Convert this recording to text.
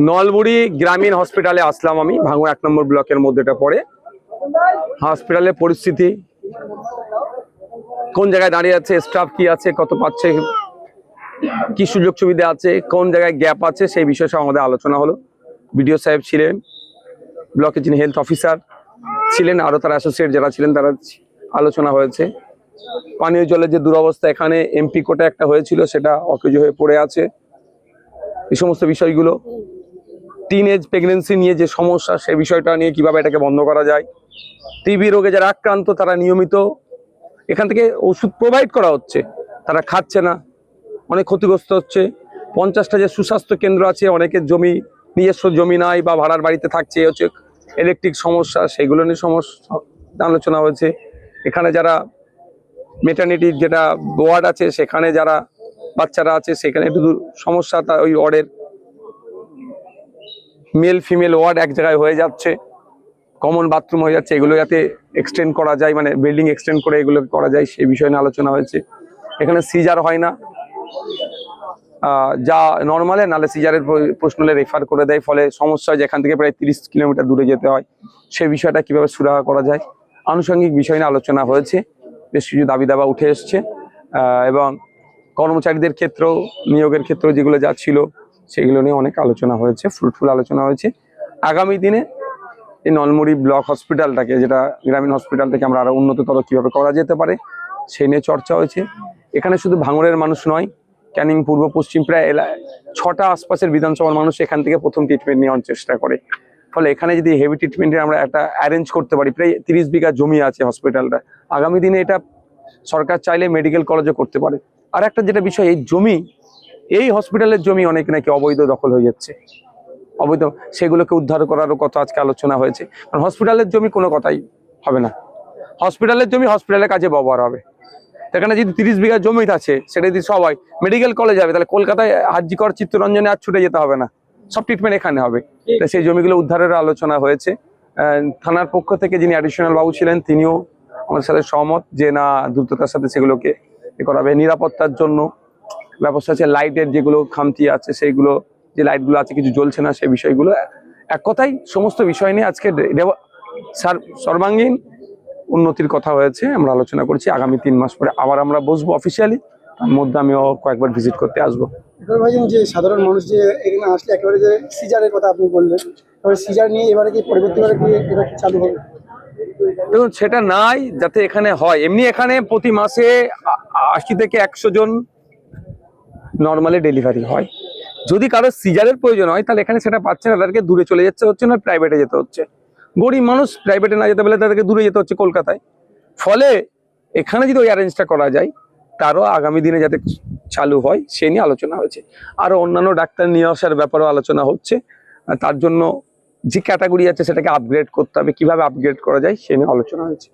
নলমুড়ি গ্রামীণ হসপিটালে আসলাম আমি, ভাঙড় 1 নম্বর ব্লকের মধ্যে এটা পড়ে। হসপিটালের পরিস্থিতি কোন জায়গায় দাঁড়িয়ে আছে, স্টাফ কি আছে, কত পাচ্ছে, কি সুযোগ সুবিধা আছে, কোন জায়গায় গ্যাপ আছে, সেই বিষয়ে সব আমাদের আলোচনা হলো। বিডিও সাহেব ছিলেন, ব্লকের যিনি হেলথ অফিসার ছিলেন, আরো তার অ্যাসোসিয়েট যারা ছিলেন, তারা আলোচনা হয়েছে। পানীয় জলের যে দুরবস্থা, এখানে এমপি কোটা একটা হয়েছিল, সেটা অকেজ হয়ে পড়ে আছে। এই সমস্ত বিষয়গুলো, টিনএজ প্রেগনেন্সি নিয়ে যে সমস্যা, সেই বিষয়টা নিয়ে কিভাবে এটাকে বন্ধ করা যায়। টিবি রোগে যারা আক্রান্ত, তারা নিয়মিত এখান থেকে ওষুধ প্রোভাইড করা হচ্ছে, তারা খাচ্ছে না, অনেক ক্ষতিগ্রস্ত হচ্ছে। 50টা যে সুস্বাস্থ্য কেন্দ্র আছে, অনেকের জমি, নিজস্ব জমি নাই বা ভাড়ার বাড়িতে থাকছে, হচ্ছে ইলেকট্রিক সমস্যা, সেইগুলো নিয়ে সমস্যা আলোচনা হয়েছে। এখানে যারা মেটার্নিটির যেটা ওয়ার্ড আছে, সেখানে যারা বাচ্চারা আছে, সেখানে একটু সমস্যা, তা ওই ওয়ার্ডের মেল ফিমেল ওয়ার্ড এক জায়গায় হয়ে যাচ্ছে, কমন বাথরুম হয়ে যাচ্ছে, এগুলো যাতে এক্সটেন্ড করা যায়, মানে বিল্ডিং এক্সটেন্ড করে এগুলো করা যায়, সেই বিষয় নিয়ে আলোচনা হয়েছে। এখানে সিজার হয় না, যা নর্মালে, নালে সিজারের প্রশ্ন হলে রেফার করে দেয়, ফলে সমস্যা হয়, যেখান থেকে প্রায় 30 কিলোমিটার দূরে যেতে হয়। সেই বিষয়টা কিভাবে সুরাহা করা যায়, আনুষঙ্গিক বিষয় নিয়ে আলোচনা হয়েছে। বেশ কিছু দাবি দাবা উঠে এসছে, এবং কর্মচারীদের ক্ষেত্রেও, নিয়োগের ক্ষেত্রেও যেগুলো যা ছিল, সেগুলো নিয়ে অনেক আলোচনা হয়েছে, ফ্রুটফুল আলোচনা হয়েছে। আগামী দিনে এই নলমুড়ি ব্লক হসপিটালটাকে, যেটা গ্রামীণ হসপিটাল থেকে আমরা আরো উন্নততর কিভাবে করা যেতে পারে, সেই নিয়ে চর্চা হয়েছে। এখানে শুধু ভাঙড়ের মানুষ নয়, ক্যানিং পূর্ব পশ্চিম প্রায় 6টা আশপাশের বিধানসভার মানুষ এখান থেকে প্রথম ট্রিটমেন্ট নেওয়ার চেষ্টা করে। ফলে এখানে যদি হেভি ট্রিটমেন্টের আমরা একটা অ্যারেঞ্জ করতে পারি, প্রায় 30 বিঘা জমি আছে হসপিটালটা, আগামী দিনে এটা সরকার চাইলে মেডিকেল কলেজও করতে পারে। আর একটা যেটা বিষয়, এই জমি, এই হসপিটালের জমি অনেক নাকি অবৈধ দখল হয়ে যাচ্ছে, অবৈধ, সেগুলোকে উদ্ধার করারও কথা আজকে আলোচনা হয়েছে। কারণ হসপিটালের জমি কোনো কথাই হবে না, হসপিটালের জমি হসপিটালের কাজে ব্যবহার হবে। এখানে যদি 30 বিঘা জমি আছে, সেটা যদি সবাই মেডিকেল কলেজ হবে, তাহলে কলকাতায় হাজিকর চিত্তরঞ্জনে আর ছুটে যেতে হবে না, সব ট্রিটমেন্ট এখানে হবে। তো সেই জমিগুলো উদ্ধারের আলোচনা হয়েছে। থানার পক্ষ থেকে যিনি অ্যাডিশনাল বাবু ছিলেন, তিনিও আমাদের সাথে সহমত যে না, দ্রুততার সাথে সেগুলোকে করাবে। নিরাপত্তার জন্য ব্যবস্থা আছে, লাইটের যেগুলো খামতি আছে, সেইগুলো, যে লাইটগুলো আছে কিছু জ্বলছে না, সেই বিষয়গুলো, এক কথায় সমস্ত বিষয় নিয়ে আজকে সর্বাঙ্গীন উন্নতির কথা হয়েছে, আমরা আলোচনা করছি। আগামী 3 মাস পরে আবার আমরা বসবো অফিসিয়ালি, তার মধ্যে আমিও কয়েকবার ভিজিট করতে আসবো। ভাইজান, যে সাধারণ মানুষ যে এখানে আসলে একেবারে যে সিজারের কথা আপনি বললেন, তবে সিজার নিয়ে এবারে কি পরবর্তীবারে কি এটা চালু হবে? দেখুন, সেটা নাই যাতে এখানে হয়। এমনি এখানে প্রতি মাসে 80 থেকে 100 জন নর্মালি ডেলিভারি হয়। যদি কারো সিজারের প্রয়োজন হয়, তাহলে এখানে সেটা পাচ্ছে না, তাদেরকে দূরে চলে যেতে হচ্ছে, না প্রাইভেটে যেতে হচ্ছে। গরিব মানুষ প্রাইভেটে না যেতে পারলে তাদেরকে দূরে যেতে হচ্ছে কলকাতায়। ফলে এখানে যদি ওই অ্যারেঞ্জটা করা যায়, তারও আগামী দিনে যাতে চালু হয়, সে নিয়ে আলোচনা হয়েছে। আরো অন্যান্য ডাক্তার নিয়ে আসার ব্যাপারেও আলোচনা হচ্ছে। তার জন্য যে ক্যাটাগরি আছে, সেটাকে আপগ্রেড করতে হবে, কিভাবে আপগ্রেড করা যায়, সে নিয়ে আলোচনা হয়েছে।